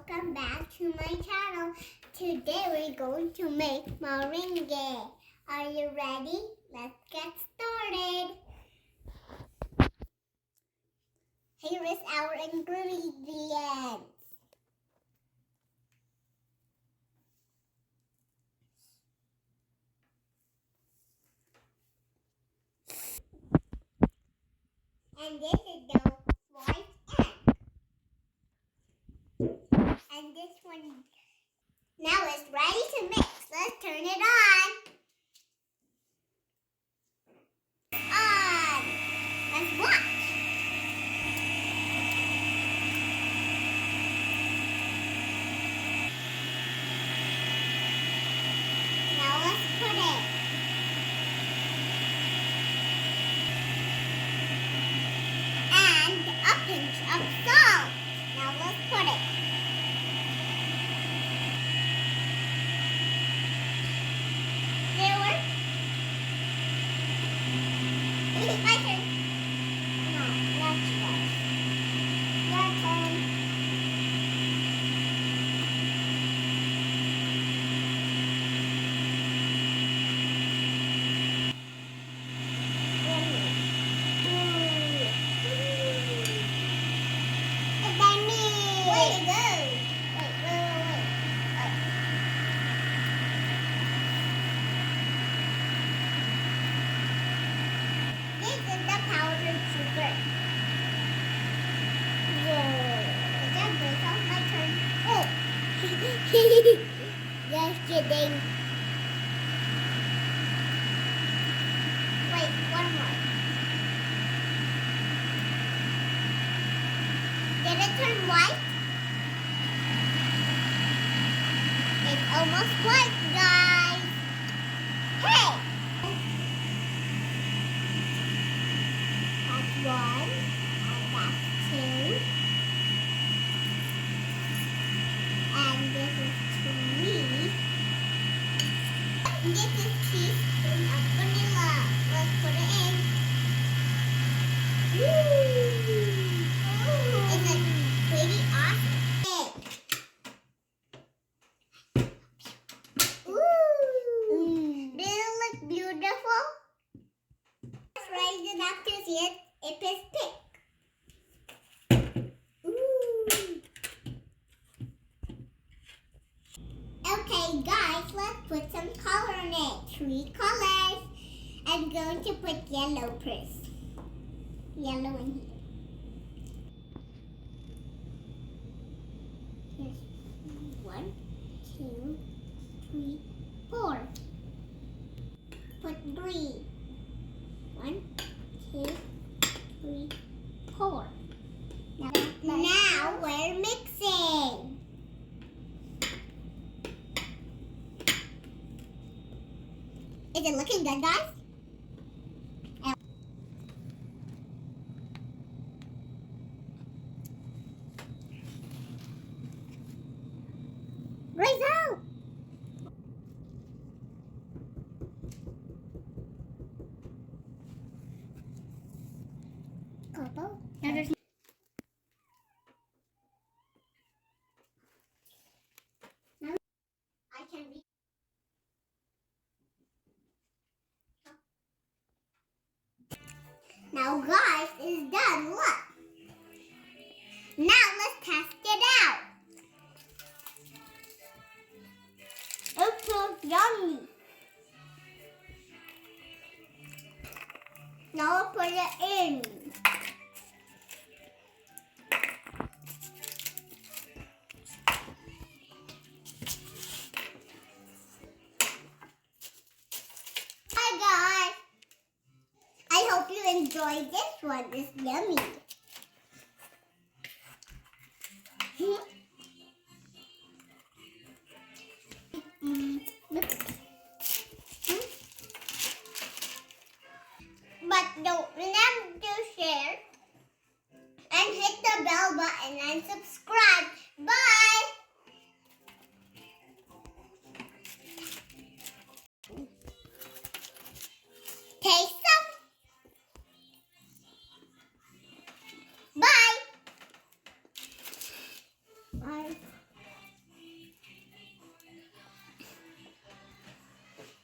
welcome back to my channel. Today we're going to make meringue. Are you ready? Let's get started. Here is our ingredients. And this is the white egg. And this one. Now it's ready to mix. Let's turn it on. On. Let's watch. Now let's put it. And a pinch of salt. Now let's put it. My turn. No, that's yours. Your turn. It's by me. Way to go. Wait. This is the powdered sugar. Whoa. Is that break off my turn? Oh. Just kidding. Wait, one more. Did it turn white? It's almost white, guys. Hey! That's one, and that's two, and this is three. This is teaspoon of vanilla. Let's put it in. It's a pretty awesome egg. Does it look beautiful? Let's raise it up to see it. It is thick. Okay, guys, let's put some color in it. 3 colors. I'm going to put yellow first. Yellow in here. Here's 1, 2, 3, 4. Put green. 1, 2, 3, 4. Now we're mixing. Is it looking good, guys? Result! Couple. Now there's I can read. Now, guys, it's done. Look. Now let's test it out. It's so yummy. Now I'll put it in. Hi guys. I hope you enjoyed this one. It's yummy. But don't remember to share and hit the bell button and subscribe. Bye! Taste some. Bye! Bye.